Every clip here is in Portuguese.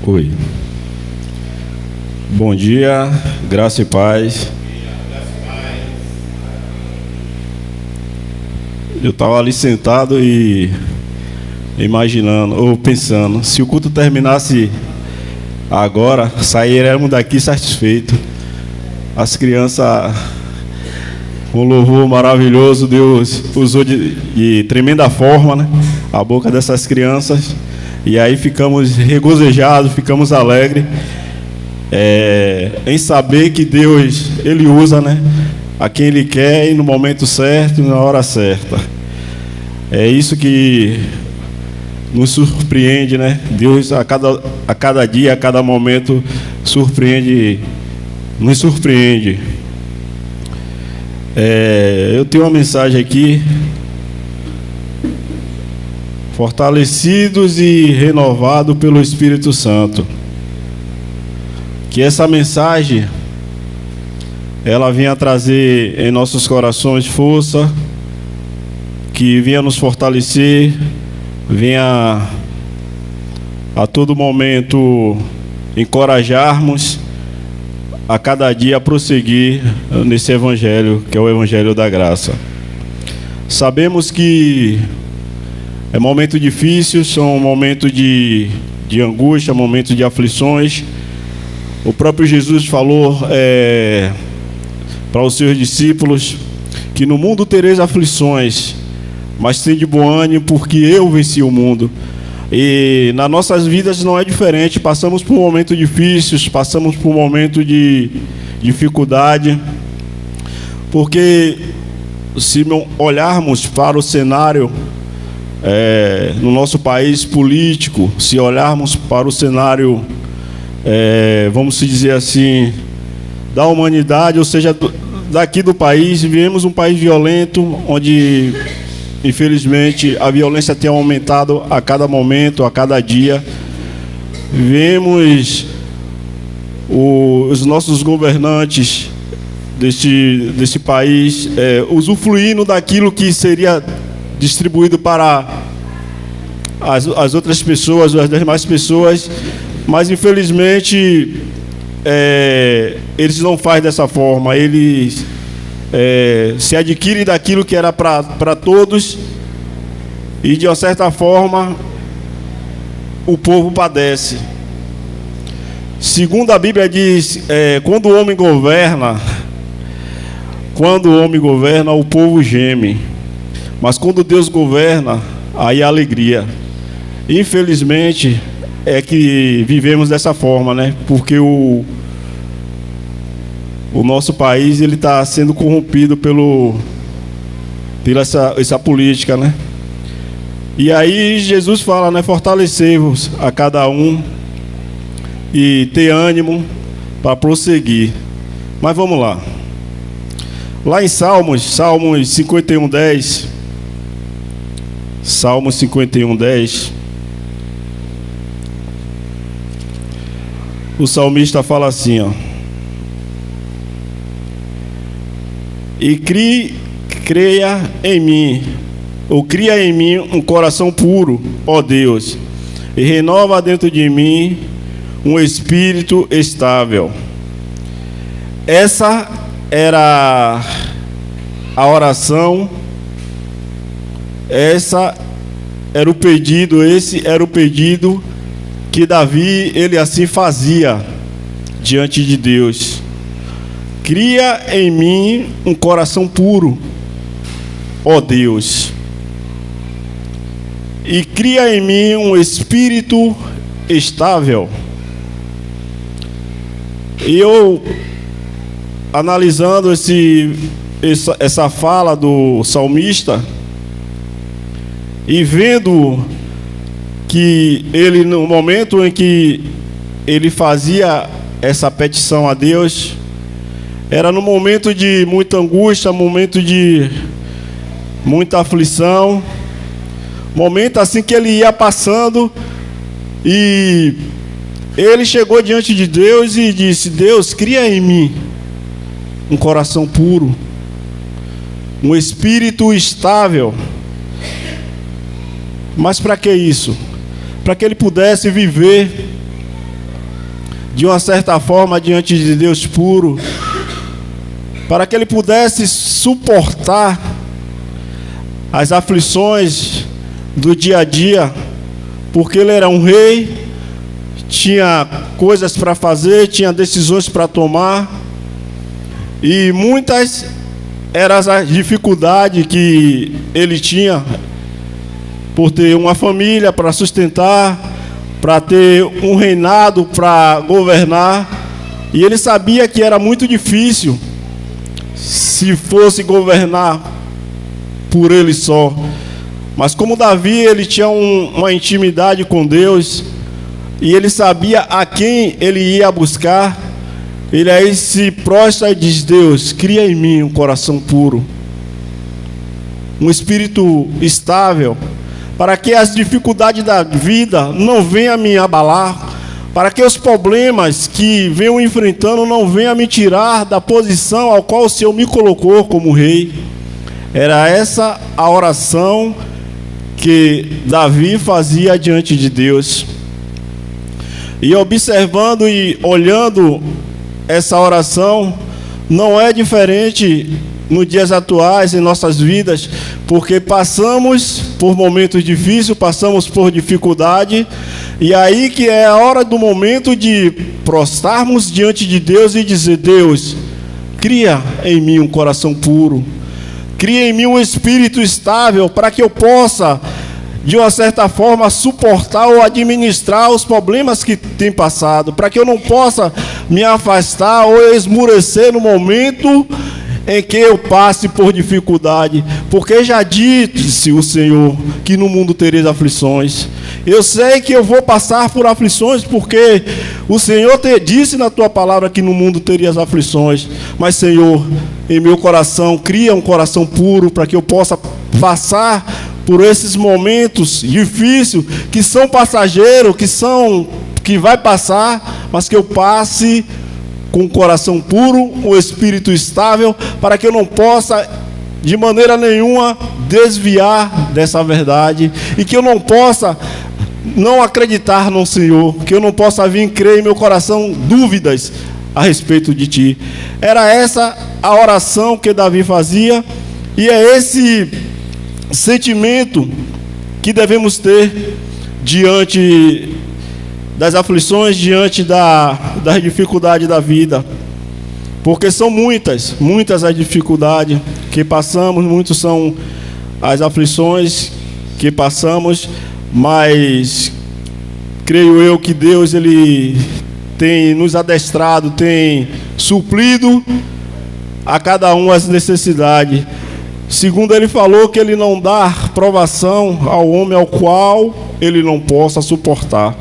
Oi. Bom dia, graça e paz. Eu estava ali sentado e imaginando, ou pensando, se o culto terminasse agora, sairemos daqui satisfeitos. As crianças, com louvor maravilhoso, Deus usou de tremenda forma, né, a boca dessas crianças. E aí ficamos regozijados, ficamos alegres em saber que Deus, Ele usa, né, a quem Ele quer e no momento certo e na hora certa. É isso que nos surpreende, né? Deus a cada dia, a cada momento nos surpreende. Eu tenho uma mensagem aqui: fortalecidos e renovados pelo Espírito Santo. Que essa mensagem ela venha trazer em nossos corações força, que venha nos fortalecer, venha a todo momento encorajarmos a cada dia a prosseguir nesse evangelho, que é o evangelho da graça. Sabemos que é momento difícil, são momentos de angústia, momentos de aflições. O próprio Jesus falou para os seus discípulos que no mundo tereis aflições, mas tende bom ânimo, porque eu venci o mundo. E nas nossas vidas não é diferente. Passamos por momentos difíceis, passamos por momentos de dificuldade, porque se olharmos para o cenário no nosso país político, se olharmos para o cenário, vamos dizer assim, da humanidade, ou seja, daqui do país, vivemos um país violento, onde infelizmente a violência tem aumentado a cada momento, a cada dia. Vemos os nossos governantes desse país usufruindo daquilo que seria distribuído para as outras pessoas, as demais pessoas, mas infelizmente eles não fazem dessa forma. Eles se adquirem daquilo que era para todos, e de uma certa forma o povo padece. Segundo a Bíblia diz, quando o homem governa, o povo geme, mas quando Deus governa, aí há alegria. Infelizmente é que vivemos dessa forma, né? Porque o nosso país ele está sendo corrompido pela essa política, né? E aí Jesus fala, né? Fortalecei-vos a cada um e ter ânimo para prosseguir. Mas vamos lá. Lá em Salmos 51:10, Salmos 51:10, o salmista fala assim, ó: e cria em mim um coração puro, ó Deus, e renova dentro de mim um espírito estável. Essa era a oração, esse era o pedido que Davi, ele assim fazia diante de Deus. Cria em mim um coração puro, ó Deus, e cria em mim um espírito estável. E eu, analisando essa fala do salmista, e vendo que ele, no momento em que ele fazia essa petição a Deus, era no momento de muita angústia, momento de muita aflição, momento assim que ele ia passando, e ele chegou diante de Deus e disse: Deus, cria em mim um coração puro, um espírito estável. Mas para que isso? Para que ele pudesse viver de uma certa forma, diante de Deus puro, para que ele pudesse suportar as aflições do dia a dia, porque ele era um rei, tinha coisas para fazer, tinha decisões para tomar, e muitas eram as dificuldades que ele tinha por ter uma família para sustentar, para ter um reinado para governar, e ele sabia que era muito difícil se fosse governar por ele só. Mas como Davi, ele tinha uma intimidade com Deus, e ele sabia a quem ele ia buscar, ele aí se prostra e diz: Deus, cria em mim um coração puro, um espírito estável, para que as dificuldades da vida não venham me abalar, para que os problemas que venho enfrentando não venham me tirar da posição ao qual o Senhor me colocou como rei. Era essa a oração que Davi fazia diante de Deus. E observando e olhando essa oração, não é diferente nos dias atuais, em nossas vidas, porque passamos por momentos difíceis, passamos por dificuldade, e aí que é a hora do momento de prostrarmos diante de Deus e dizer: Deus, cria em mim um coração puro, cria em mim um espírito estável, para que eu possa, de uma certa forma, suportar ou administrar os problemas que tem passado, para que eu não possa me afastar ou esmurecer no momento em que eu passe por dificuldade, porque já disse o Senhor que no mundo tereis aflições. Eu sei que eu vou passar por aflições, porque o Senhor te disse na tua palavra que no mundo terias aflições. Mas, Senhor, em meu coração, cria um coração puro, para que eu possa passar por esses momentos difíceis, que são passageiros, que vai passar, mas que eu passe com um coração puro, um espírito estável, para que eu não possa de maneira nenhuma desviar dessa verdade, e que eu não possa não acreditar no Senhor, que eu não possa vir crer em meu coração dúvidas a respeito de Ti. Era essa a oração que Davi fazia, e é esse sentimento que devemos ter diante das aflições, diante das dificuldades da vida, porque são muitas as dificuldades que passamos, muitos são as aflições que passamos, mas creio eu que Deus, Ele tem nos adestrado, tem suprido a cada um as necessidades. Segundo Ele falou que Ele não dá provação ao homem ao qual Ele não possa suportar.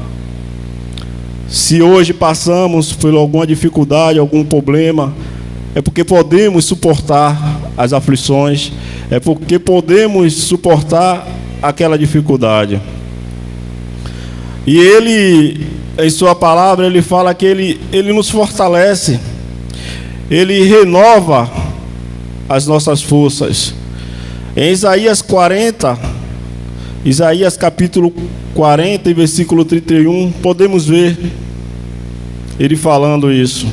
Se hoje passamos por alguma dificuldade, algum problema, é porque podemos suportar as aflições, é porque podemos suportar aquela dificuldade. E Ele, em sua palavra, Ele fala que Ele nos fortalece, Ele renova as nossas forças. Em Isaías capítulo 40, e versículo 31, podemos ver Ele falando isso.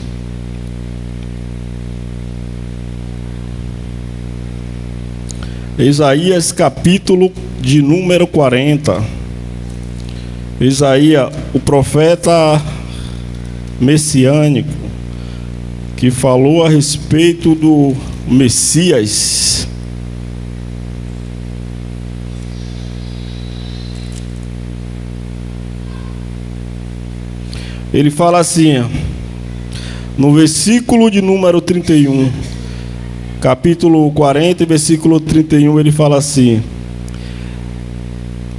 Isaías capítulo de número 40. Isaías, o profeta messiânico, que falou a respeito do Messias. Ele fala assim, no versículo de número 31, capítulo 40, versículo 31, ele fala assim: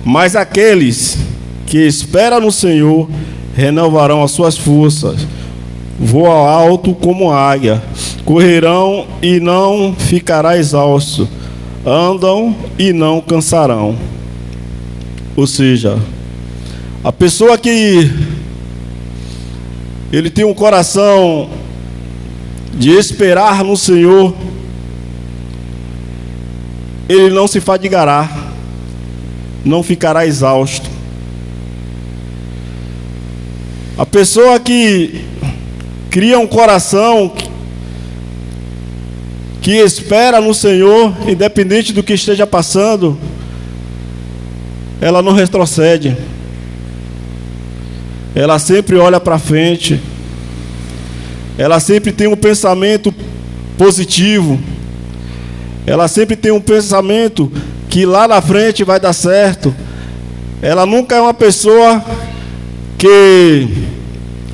mas aqueles que esperam no Senhor renovarão as suas forças, voam alto como águia, correrão e não ficará exausto, andam e não cansarão. Ou seja, a pessoa que ele tem um coração de esperar no Senhor, ele não se fadigará, não ficará exausto. A pessoa que cria um coração que espera no Senhor, independente do que esteja passando, ela não retrocede. Ela sempre olha para frente. Ela sempre tem um pensamento positivo. Ela sempre tem um pensamento que lá na frente vai dar certo. Ela nunca é uma pessoa que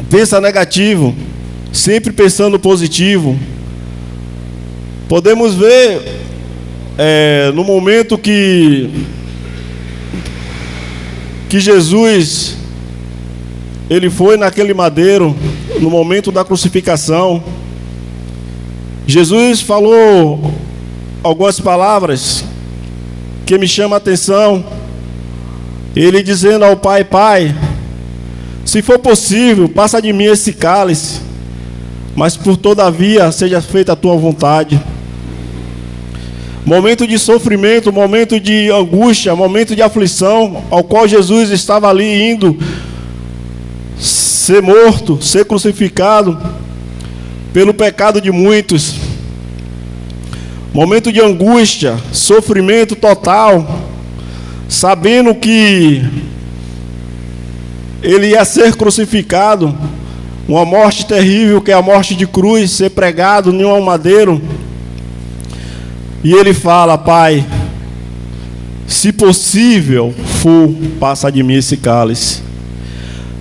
pensa negativo, sempre pensando positivo. Podemos ver no momento que Jesus ele foi naquele madeiro, no momento da crucificação. Jesus falou algumas palavras que me chamam a atenção. Ele dizendo ao Pai: Pai, se for possível, passa de mim esse cálice, mas por todavia seja feita a tua vontade. Momento de sofrimento, momento de angústia, momento de aflição, ao qual Jesus estava ali indo ser morto, ser crucificado pelo pecado de muitos. Momento de angústia, sofrimento total, sabendo que ele ia ser crucificado, uma morte terrível, que é a morte de cruz, ser pregado em um madeiro. E ele fala: Pai, se possível for, passa de mim esse cálice,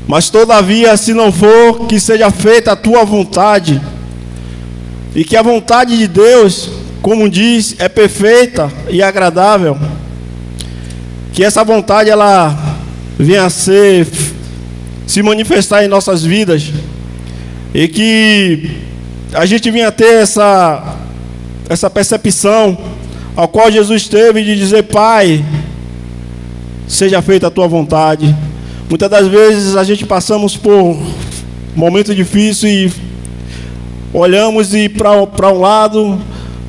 mas todavia, se não for, que seja feita a tua vontade. E que a vontade de Deus, como diz, é perfeita e agradável. Que essa vontade ela venha a se manifestar em nossas vidas, e que a gente venha a ter essa percepção ao qual Jesus teve de dizer: Pai, seja feita a tua vontade. Muitas das vezes a gente passamos por momentos difíceis e olhamos para um lado,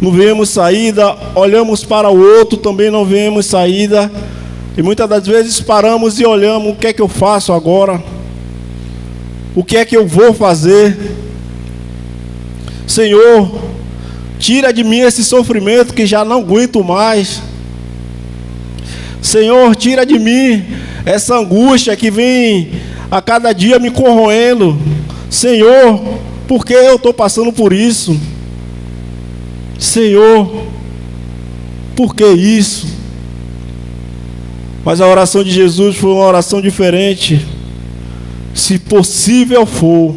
não vemos saída, olhamos para o outro, também não vemos saída, e muitas das vezes paramos e olhamos: o que é que eu faço agora? O que é que eu vou fazer? Senhor, tira de mim esse sofrimento que já não aguento mais. Senhor, tira de mim essa angústia que vem a cada dia me corroendo. Senhor, por que eu estou passando por isso? Senhor, por que isso? Mas a oração de Jesus foi uma oração diferente. Se possível for,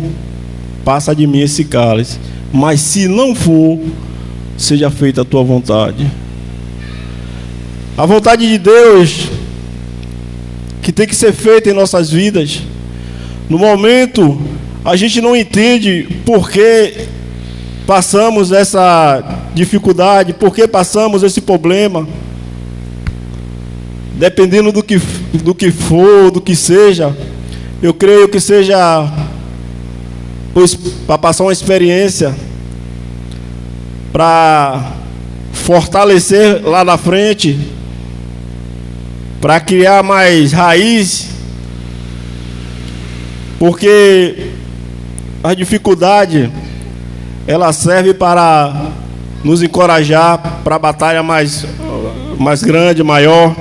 passa de mim esse cálice, mas se não for, seja feita a tua vontade. A vontade de Deus que tem que ser feita em nossas vidas. No momento a gente não entende por que passamos essa dificuldade, por que passamos esse problema. Dependendo do que for, do que seja, eu creio que seja para passar uma experiência, para fortalecer lá na frente, para criar mais raiz, porque a dificuldade ela serve para nos encorajar para a batalha mais grande, maior.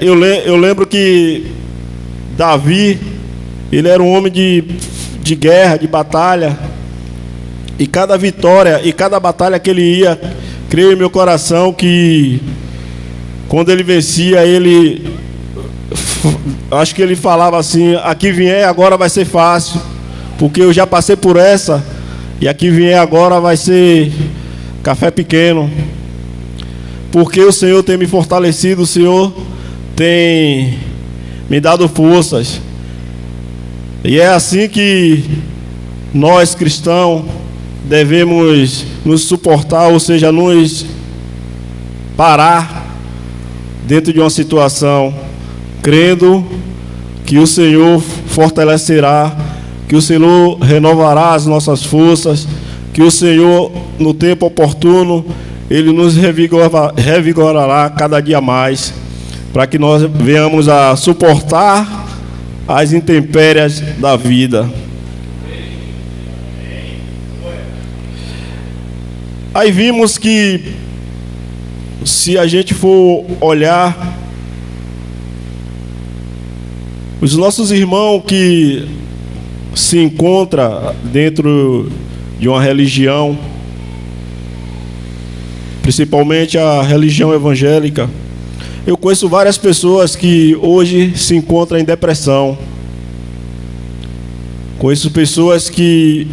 Eu lembro que Davi, ele era um homem de guerra, de batalha, e cada vitória e cada batalha que ele ia, creio em meu coração que quando ele vencia, acho que ele falava assim: aqui vier agora vai ser fácil, porque eu já passei por essa, e aqui vier agora vai ser café pequeno, porque o Senhor tem me fortalecido, o Senhor tem me dado forças. E é assim que nós cristãos devemos nos suportar, ou seja, nos parar dentro de uma situação, crendo que o Senhor fortalecerá, que o Senhor renovará as nossas forças, que o Senhor, no tempo oportuno, Ele nos revigorará cada dia mais, para que nós venhamos a suportar às intempéries da vida. Aí vimos que, se a gente for olhar, os nossos irmãos que se encontram dentro de uma religião, principalmente a religião evangélica, eu conheço várias pessoas que hoje se encontram em depressão. Conheço pessoas que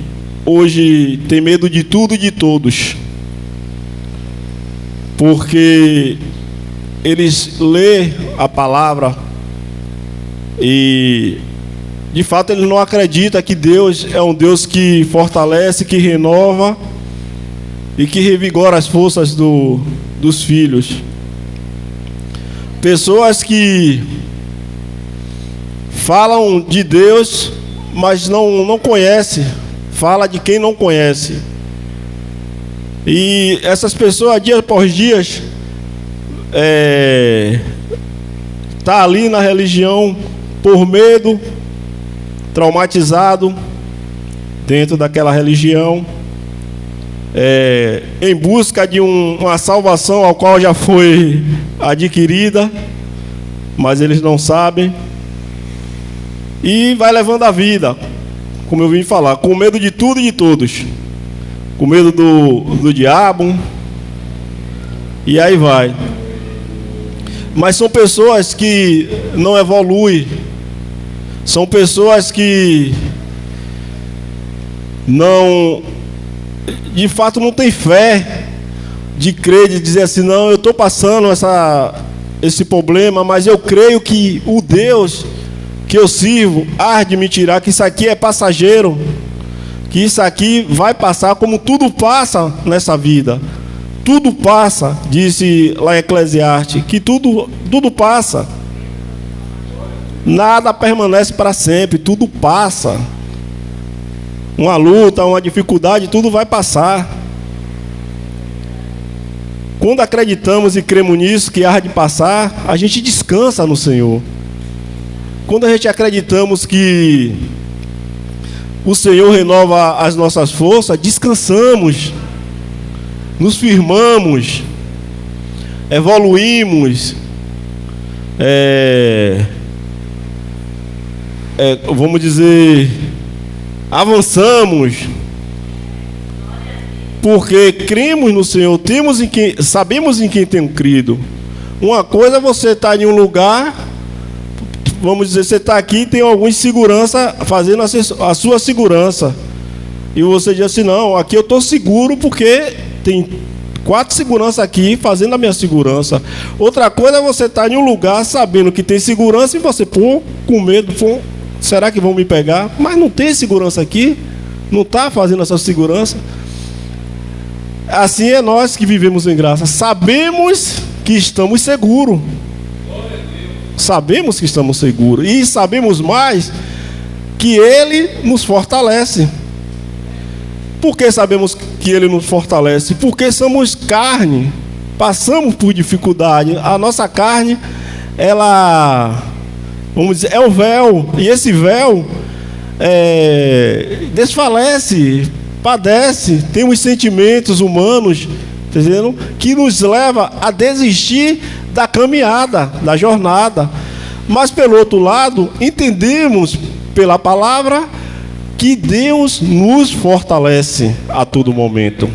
hoje têm medo de tudo e de todos, porque eles lêem a palavra e, de fato, eles não acreditam que Deus é um Deus que fortalece, que renova e que revigora as forças dos filhos. Pessoas que falam de Deus, mas não conhecem, fala de quem não conhece. E essas pessoas, dia após dia, tá ali na religião por medo, traumatizado dentro daquela religião, em busca de uma salvação ao qual já foi adquirida, mas eles não sabem, e vai levando a vida, como eu vim falar, com medo de tudo e de todos, com medo do diabo, e aí vai. Mas são pessoas que não evoluem, são pessoas que de fato não têm fé de crer, de dizer assim, não, eu estou passando esse problema, mas eu creio que o Deus que eu sirvo há de me tirar, que isso aqui é passageiro, que isso aqui vai passar, como tudo passa nessa vida. Tudo passa, disse lá em Eclesiastes, que tudo passa. Nada permanece para sempre, tudo passa. Uma luta, uma dificuldade, tudo vai passar. Quando acreditamos e cremos nisso, que há de passar, a gente descansa no Senhor. Quando a gente acreditamos que o Senhor renova as nossas forças, descansamos, nos firmamos, evoluímos, vamos dizer, avançamos, porque cremos no Senhor, sabemos em quem temos crido. Uma coisa é você estar em um lugar, vamos dizer, você está aqui e tem alguma insegurança fazendo a sua segurança, e você diz assim, não, aqui eu estou seguro porque tem 4 seguranças aqui fazendo a minha segurança. Outra coisa é você estar em um lugar sabendo que tem segurança e você, com medo, será que vão me pegar? Mas não tem segurança aqui, não está fazendo essa segurança. Assim é nós que vivemos em graça, sabemos que estamos seguros. Sabemos que estamos seguros. E sabemos mais que Ele nos fortalece. Por que sabemos que Ele nos fortalece? Porque somos carne, passamos por dificuldade. A nossa carne, ela, vamos dizer, é o véu. E esse véu desfalece, padece, tem os sentimentos humanos, entendeu? Que nos leva a desistir da caminhada, da jornada. Mas pelo outro lado, entendemos pela palavra que Deus nos fortalece a todo momento.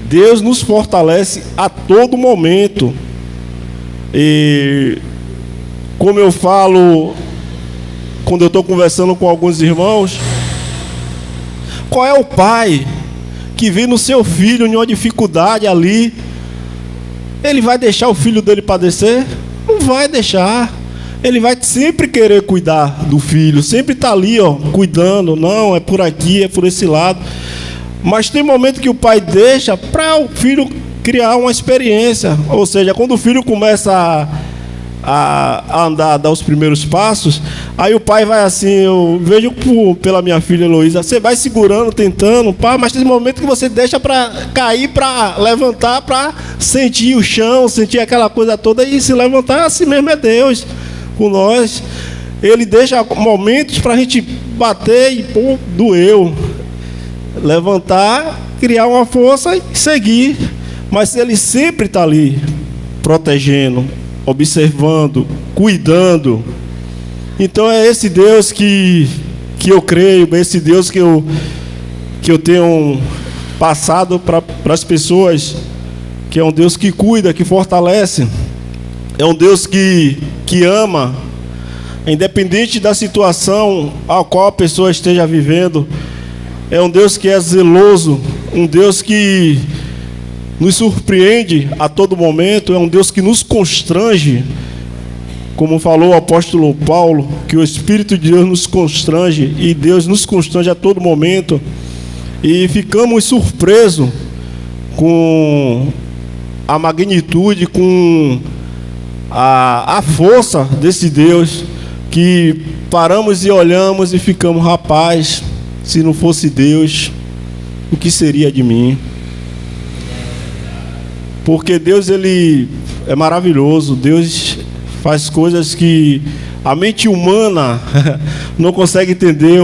Deus nos fortalece a todo momento. E como eu falo quando eu estou conversando com alguns irmãos, qual é o pai que vê no seu filho em uma dificuldade ali? Ele vai deixar o filho dele padecer? Não vai deixar. Ele vai sempre querer cuidar do filho, sempre está ali, cuidando. Não, é por aqui, é por esse lado. Mas tem momento que o pai deixa para o filho criar uma experiência. Ou seja, quando o filho começa a andar, a dar os primeiros passos, aí o pai vai assim, eu vejo pela minha filha Heloísa, você vai segurando, tentando, mas tem momento que você deixa para cair, para levantar, para sentir o chão, sentir aquela coisa toda e se levantar. Assim mesmo é Deus com nós. Ele deixa momentos para a gente bater e pô, doeu. Levantar, criar uma força e seguir. Mas Ele sempre está ali, protegendo, observando, cuidando. Então é esse Deus que eu creio, esse Deus que eu tenho passado para as pessoas, que é um Deus que cuida, que fortalece, é um Deus que ama, independente da situação a qual a pessoa esteja vivendo. É um Deus que é zeloso, um Deus que nos surpreende a todo momento, é um Deus que nos constrange, como falou o apóstolo Paulo, que o Espírito de Deus nos constrange, e Deus nos constrange a todo momento, e ficamos surpresos com a magnitude, com a força desse Deus, que paramos e olhamos e ficamos, rapaz, se não fosse Deus, o que seria de mim? Porque Deus, Ele é maravilhoso. Deus faz coisas que a mente humana não consegue entender,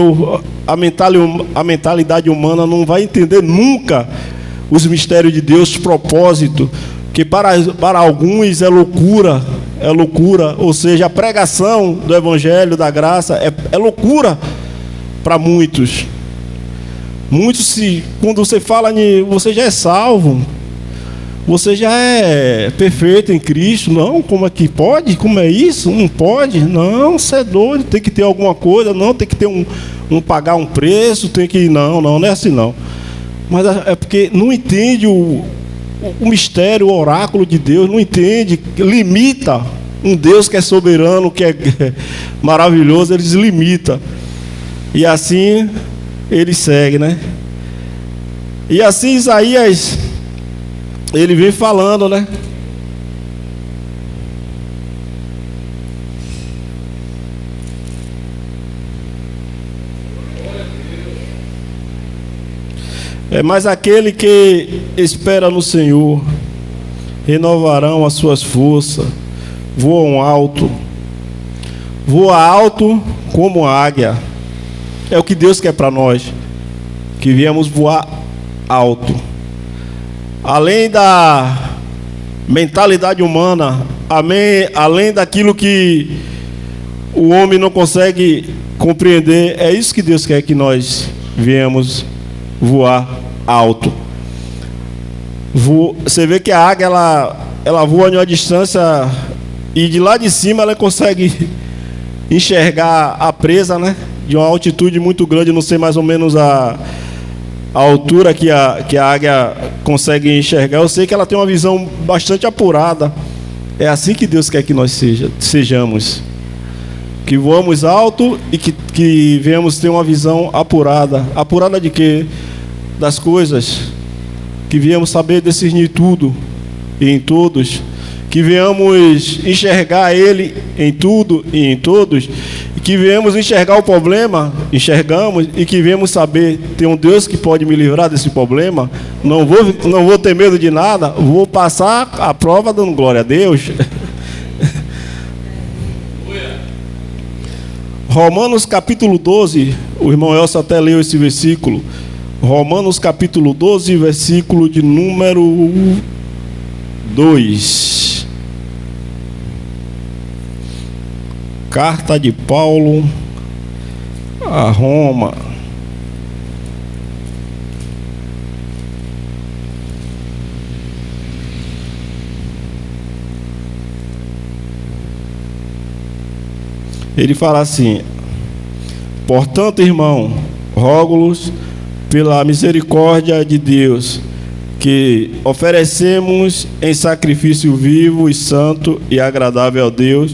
a mentalidade humana não vai entender nunca os mistérios de Deus, propósito, que para alguns é loucura, ou seja, a pregação do Evangelho, da graça, é loucura para muitos. Quando você fala, você já é salvo, você já é perfeito em Cristo. Não, como é que pode? Como é isso? Não pode? Não, você é doido, tem que ter alguma coisa, não, tem que ter pagar um preço, tem que... Não é assim não. Mas é porque não entende o mistério, o oráculo de Deus, não entende, limita um Deus que é soberano, que é maravilhoso, eles limita. E assim ele segue, né? E assim Isaías, ele vem falando, né? Mas aquele que espera no Senhor renovarão as suas forças, voam alto, voa alto como a águia. É o que Deus quer para nós, que viemos voar alto, além da mentalidade humana, além daquilo que o homem não consegue compreender. É isso que Deus quer, que nós viemos voar alto. Você vê que a águia ela voa em uma distância, e de lá de cima ela consegue enxergar a presa, né? De uma altitude muito grande. Não sei mais ou menos a altura que a águia consegue enxergar. Eu sei que ela tem uma visão bastante apurada. É assim que Deus quer que nós sejamos, que voamos alto e que venhamos ter uma visão apurada. Apurada de quê? Das coisas, que viemos saber discernir tudo e em todos, que venhamos enxergar Ele em tudo e em todos, e que venhamos enxergar o problema, enxergamos, e que venhamos saber, tem um Deus que pode me livrar desse problema, não vou ter medo de nada, vou passar a prova dando glória a Deus. Romanos capítulo 12, o irmão Elcio até leu esse versículo. Romanos capítulo 12, versículo de número 2. Carta de Paulo a Roma. Ele fala assim: portanto, irmão, rogo-los pela misericórdia de Deus, que oferecemos em sacrifício vivo e santo e agradável a Deus.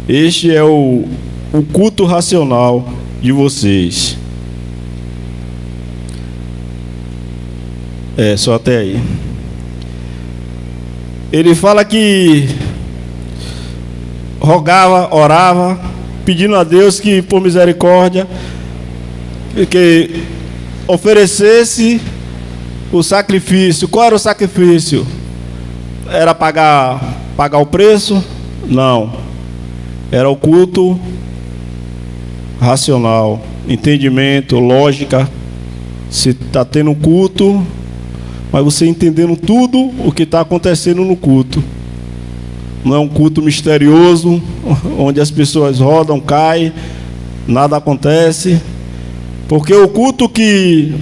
Este é o culto racional de vocês. Só até aí. Ele fala que rogava, orava, pedindo a Deus que, por misericórdia, que oferecesse o sacrifício. Qual era o sacrifício? Era pagar o preço? Não. Era o culto racional, entendimento, lógica. Você está tendo um culto, mas você entendendo tudo o que está acontecendo no culto. Não é um culto misterioso, onde as pessoas rodam, caem, nada acontece. Porque o culto que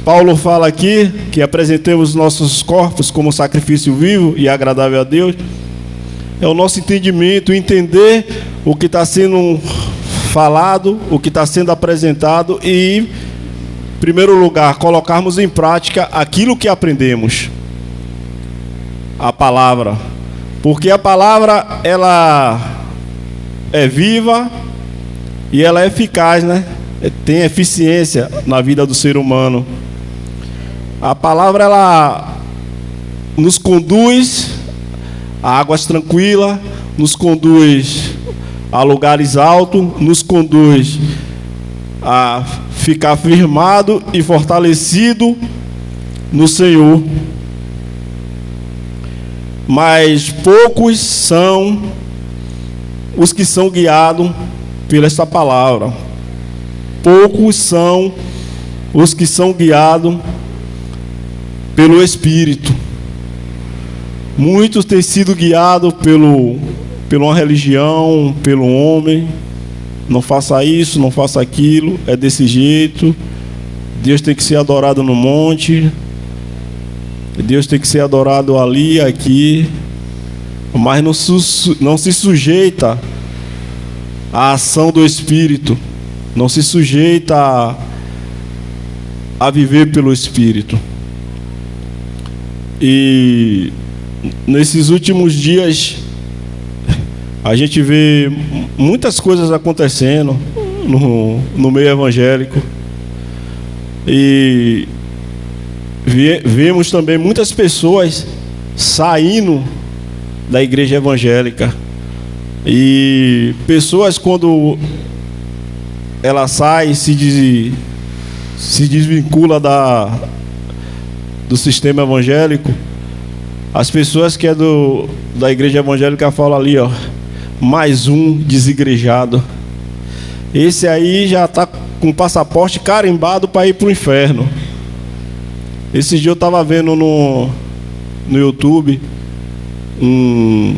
Paulo fala aqui, que apresentemos nossos corpos como sacrifício vivo e agradável a Deus, é o nosso entendimento, entender o que está sendo falado, o que está sendo apresentado e, em primeiro lugar, colocarmos em prática aquilo que aprendemos. A palavra. Porque a palavra, ela é viva e ela é eficaz, né? Tem eficiência na vida do ser humano. A palavra, ela nos conduz a águas tranquilas, nos conduz a lugares altos, nos conduz a ficar firmado e fortalecido no Senhor. Mas poucos são os que são guiados por esta palavra. Poucos são os que são guiados pelo Espírito. Muitos têm sido guiados por uma religião, pelo homem. Não faça isso, não faça aquilo, é desse jeito. Deus tem que ser adorado no monte. Deus tem que ser adorado ali, aqui. Mas não se sujeita à ação do Espírito. Não se sujeita a viver pelo Espírito. E nesses últimos dias a gente vê muitas coisas acontecendo no meio evangélico. E vemos também muitas pessoas saindo da igreja evangélica. E pessoas, quando ela sai, se desvincula do sistema evangélico, as pessoas que é da igreja evangélica falam ali, ó, mais um desigrejado. Esse aí já está com o passaporte carimbado para ir para o inferno. Esse dia eu estava vendo no YouTube um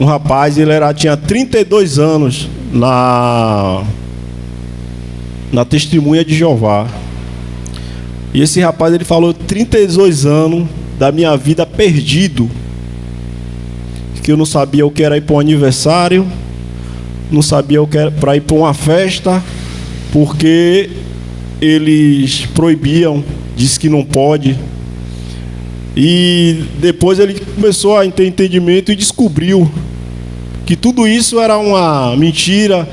rapaz, ele tinha 32 anos na Testemunha de Jeová. E esse rapaz, ele falou: 32 anos da minha vida perdido, que eu não sabia o que era ir para um aniversário, não sabia o que era para ir para uma festa, porque eles proibiam, disse que não pode. E depois ele começou a ter entendimento e descobriu que tudo isso era uma mentira.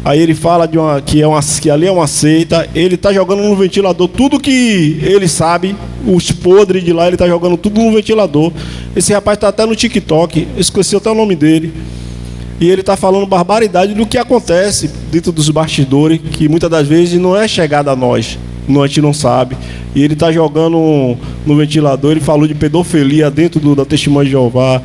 Aí ele fala que ali é uma seita. Ele está jogando no ventilador tudo que ele sabe, os podres de lá, ele está jogando tudo no ventilador. Esse rapaz está até no TikTok, eu esqueci até o nome dele. E ele está falando barbaridade do que acontece dentro dos bastidores, que muitas das vezes não é chegada a nós, a gente não sabe. E ele está jogando no ventilador. Ele falou de pedofilia dentro da Testemunha de Jeová,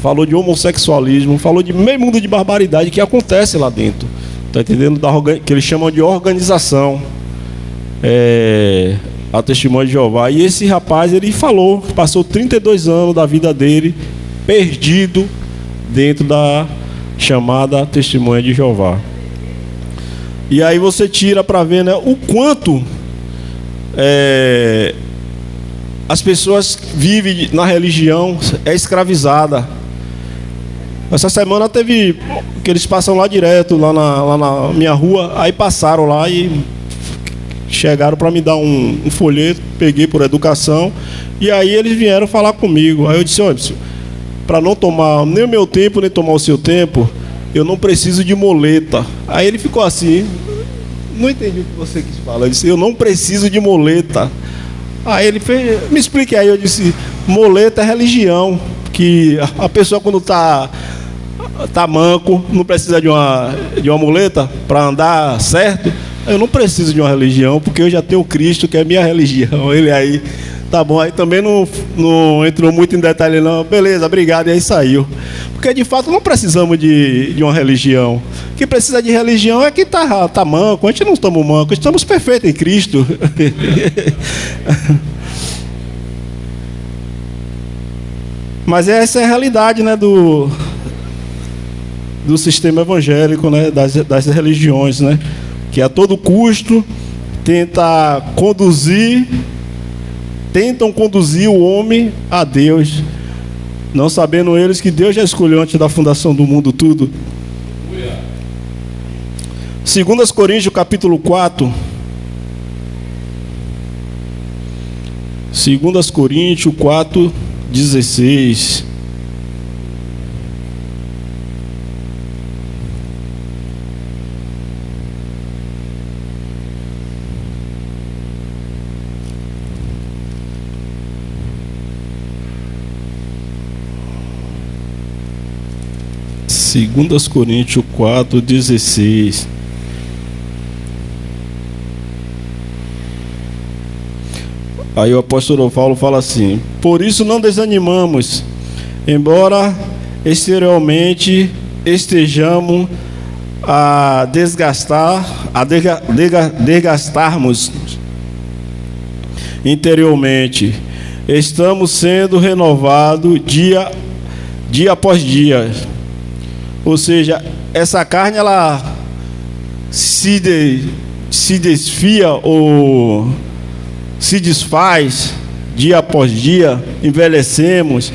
falou de homossexualismo, falou de meio mundo de barbaridade que acontece lá dentro. Está entendendo? Que eles chamam de organização, a Testemunha de Jeová. E esse rapaz, ele falou, passou 32 anos da vida dele perdido dentro da chamada Testemunha de Jeová. E aí você tira para ver, né, o quanto as pessoas vivem na religião, é escravizada. Essa semana teve que eles passam lá direto, lá na minha rua. Aí passaram lá e chegaram para me dar um folheto. Peguei por educação. E aí eles vieram falar comigo. Aí eu disse: olha, para não tomar nem o meu tempo, nem tomar o seu tempo, eu não preciso de moleta. Aí ele ficou assim: não entendi o que você quis falar. Eu disse: eu não preciso de moleta. Aí ele fez: me explique aí. Eu disse: moleta é religião, que a pessoa, quando tá manco, não precisa de uma muleta para andar certo. Eu não preciso de uma religião, porque eu já tenho Cristo, que é a minha religião. Ele aí, tá bom. Aí também não entrou muito em detalhe não. Beleza, obrigado. E aí saiu. Porque de fato não precisamos de uma religião. que precisa de religião é que tá manco. A gente não estamos mancos, estamos perfeitos em Cristo. Mas essa é a realidade, né, do sistema evangélico, né, das religiões, né, que a todo custo tentam conduzir o homem a Deus, não sabendo eles que Deus já escolheu antes da fundação do mundo tudo. 2 Coríntios capítulo 4. 2 Coríntios 4, 16. Segundas Coríntios 4, 16. Aí o apóstolo Paulo fala assim: por isso não desanimamos, embora exteriormente estejamos a desgastarmos interiormente, estamos sendo renovados dia após dia. Ou seja, essa carne ela se desfia ou se desfaz dia após dia, envelhecemos,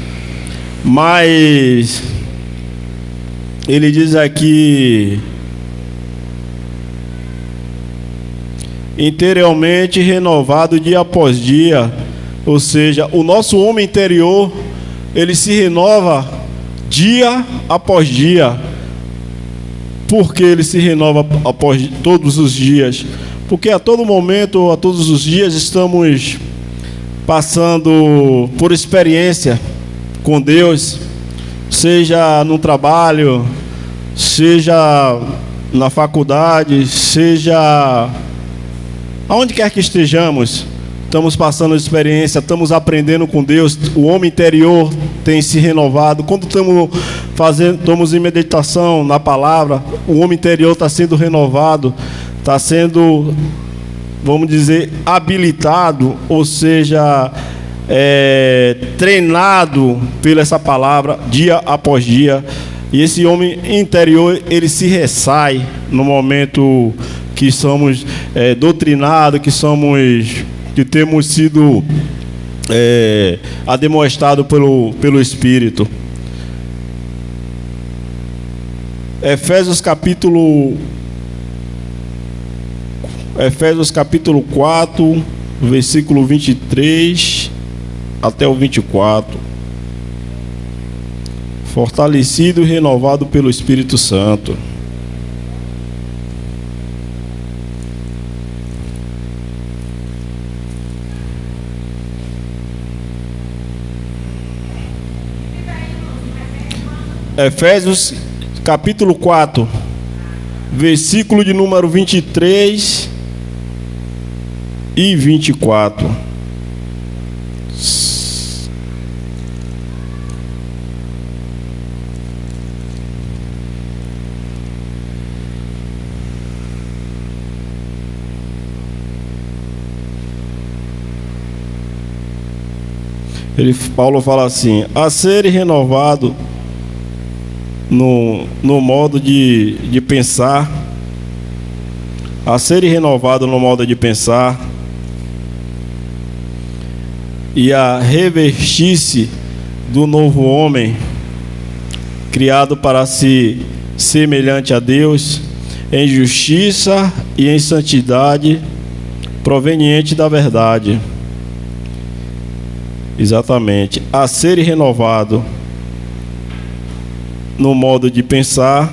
mas ele diz aqui: interiormente renovado dia após dia. Ou seja, o nosso homem interior, ele se renova dia após dia. Por que ele se renova após todos os dias? Porque a todo momento, a todos os dias, estamos passando por experiência com Deus, seja no trabalho, seja na faculdade, seja aonde quer que estejamos, estamos passando experiência, estamos aprendendo com Deus. O homem interior tem se renovado. Quando estamos em meditação na palavra, o homem interior está sendo renovado, está sendo, vamos dizer, habilitado, ou seja, treinado pela essa palavra dia após dia. E esse homem interior, ele se ressai no momento que somos doutrinados, que temos sido ademoestados pelo Espírito. Efésios capítulo 4, versículo 23 até o 24. Fortalecido e renovado pelo Espírito Santo. Efésios capítulo 4, versículo de número 23 e 24. Paulo fala assim: a ser renovado no modo de pensar, a ser renovado no modo de pensar, e a revestir-se do novo homem, criado para ser semelhante a Deus, em justiça e em santidade, proveniente da verdade. Exatamente, a ser renovado no modo de pensar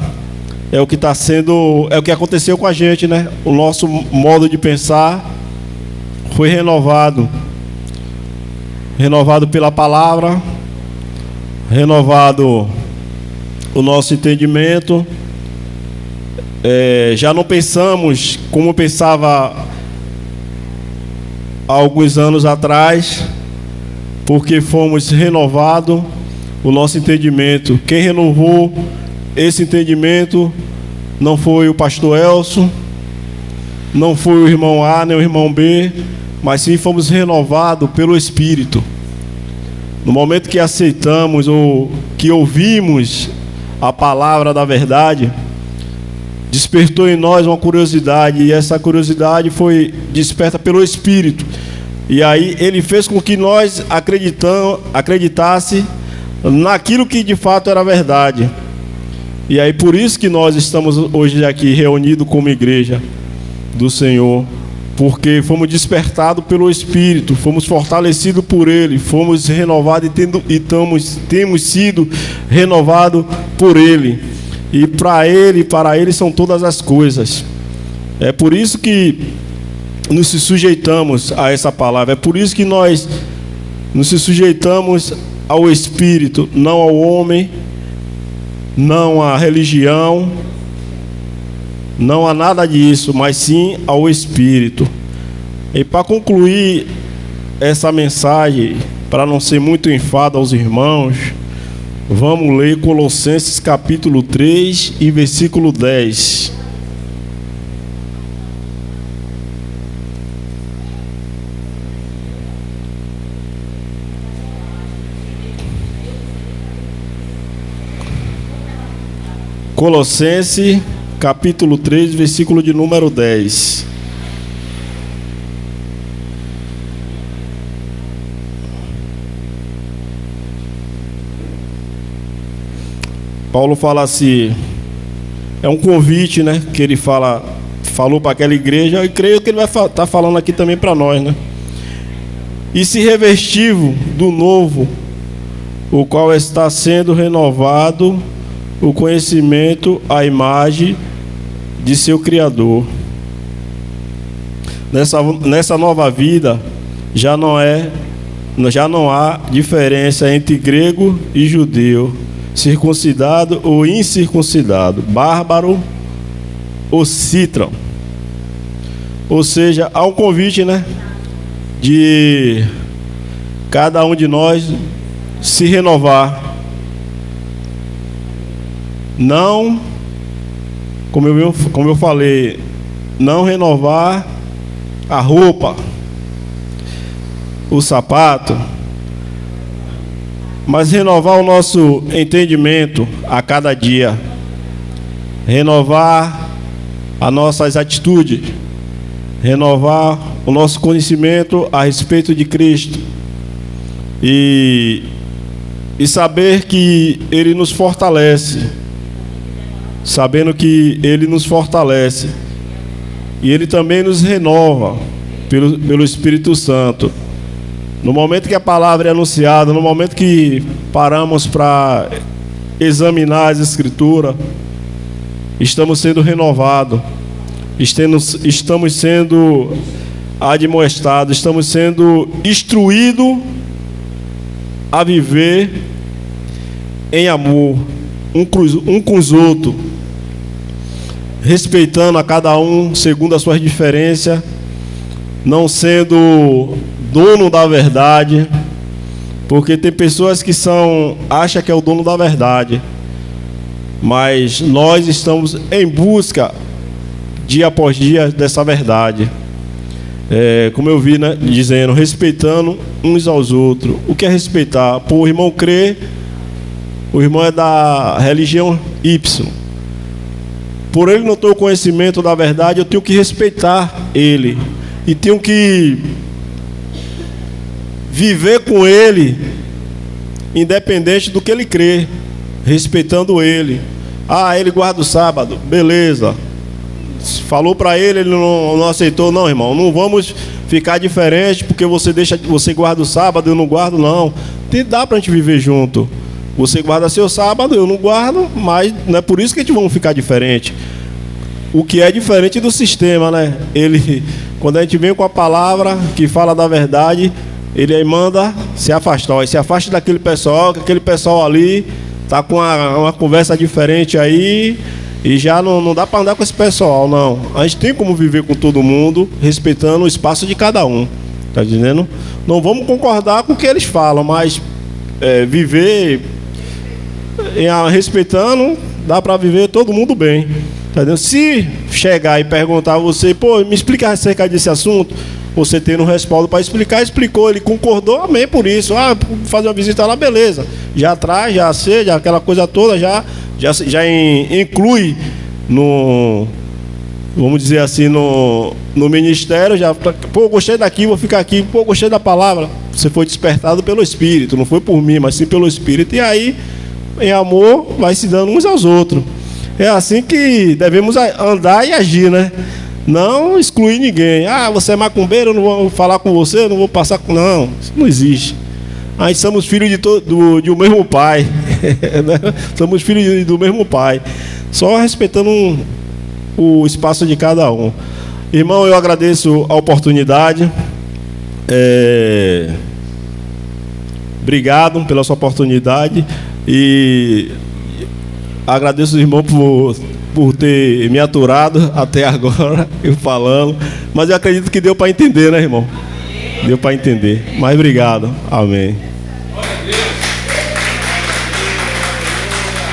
é o que está sendo, é o que aconteceu com a gente, né? O nosso modo de pensar foi renovado pela palavra, renovado o nosso entendimento. Já não pensamos como pensava há alguns anos atrás, porque fomos renovados o nosso entendimento. Quem renovou esse entendimento não foi o pastor Elson, não foi o irmão A nem o irmão B, mas sim fomos renovados pelo Espírito. No momento que aceitamos ou que ouvimos a palavra da verdade, despertou em nós uma curiosidade, e essa curiosidade foi desperta pelo Espírito. E aí ele fez com que nós acreditasse naquilo que de fato era verdade. E aí por isso que nós estamos hoje aqui reunidos como igreja do Senhor, porque fomos despertados pelo Espírito, fomos fortalecidos por Ele, fomos renovados e temos sido renovados por Ele. E para Ele são todas as coisas. É por isso que nos sujeitamos a essa palavra. É por isso que nós nos sujeitamos ao Espírito, não ao homem, não à religião, não a nada disso, mas sim ao Espírito. E para concluir essa mensagem, para não ser muito enfado aos irmãos, vamos ler Colossenses capítulo 3 e versículo 10. Colossenses capítulo 3, versículo de número 10. Paulo fala assim, é um convite, né, que ele falou para aquela igreja, e creio que ele vai estar falando aqui também para nós, né? E se revestiu do novo, o qual está sendo renovado o conhecimento, a imagem de seu Criador. Nessa nova vida já não há diferença entre grego e judeu, circuncidado ou incircuncidado, bárbaro ou cítron. Ou seja, há um convite, né, de cada um de nós se renovar. Não, como eu falei, não renovar a roupa, o sapato, mas renovar o nosso entendimento a cada dia, renovar as nossas atitudes, renovar o nosso conhecimento a respeito de Cristo e saber que Ele nos fortalece, sabendo que Ele nos fortalece e Ele também nos renova pelo Espírito Santo. No momento que a palavra é anunciada, no momento que paramos para examinar as Escrituras, estamos sendo renovados, estamos sendo admoestados, estamos sendo instruídos a viver em amor, um com os outros, respeitando a cada um segundo as suas diferenças, não sendo dono da verdade, porque tem pessoas que acham que é o dono da verdade, mas nós estamos em busca, dia após dia, dessa verdade. Como eu vi, né, dizendo, respeitando uns aos outros. O que é respeitar? Pô, o irmão crê, o irmão é da religião Y. Por ele não ter o conhecimento da verdade, eu tenho que respeitar ele. E tenho que viver com ele, independente do que ele crê, respeitando ele. Ah, ele guarda o sábado, beleza. Falou para ele, ele não aceitou. Não, irmão, não vamos ficar diferente porque você guarda o sábado, eu não guardo, não. Dá para a gente viver junto. Você guarda seu sábado, eu não guardo, mas não é por isso que a gente vamos ficar diferente. O que é diferente do sistema, né? Quando a gente vem com a palavra que fala da verdade, ele aí manda se afastar. Se afasta daquele pessoal, que aquele pessoal ali está com uma conversa diferente aí, e já não dá para andar com esse pessoal, não. A gente tem como viver com todo mundo, respeitando o espaço de cada um. Tá entendendo? Não vamos concordar com o que eles falam, mas viver respeitando, dá para viver todo mundo bem. Entendeu? Se chegar e perguntar a você, pô, me explica acerca desse assunto, você tendo um respaldo para explicar, explicou, ele concordou, amém por isso. Ah, fazer uma visita lá, beleza. Já traz, já aceita, aquela coisa toda, já inclui no, vamos dizer assim, no ministério, já, pô, gostei daqui, vou ficar aqui, pô, gostei da palavra. Você foi despertado pelo Espírito, não foi por mim, mas sim pelo Espírito. E aí, em amor, vai se dando uns aos outros. É assim que devemos andar e agir, né? Não excluir ninguém. Ah, você é macumbeiro, eu não vou falar com você, eu não vou passar com... Não, isso não existe. Aí somos filhos de um mesmo pai. Somos filhos do mesmo pai. Só respeitando o espaço de cada um. Irmão, eu agradeço a oportunidade. Obrigado pela sua oportunidade. E agradeço o irmão por ter me aturado até agora, eu falando. Mas eu acredito que deu para entender, né, irmão? Deu para entender. Mas obrigado. Amém.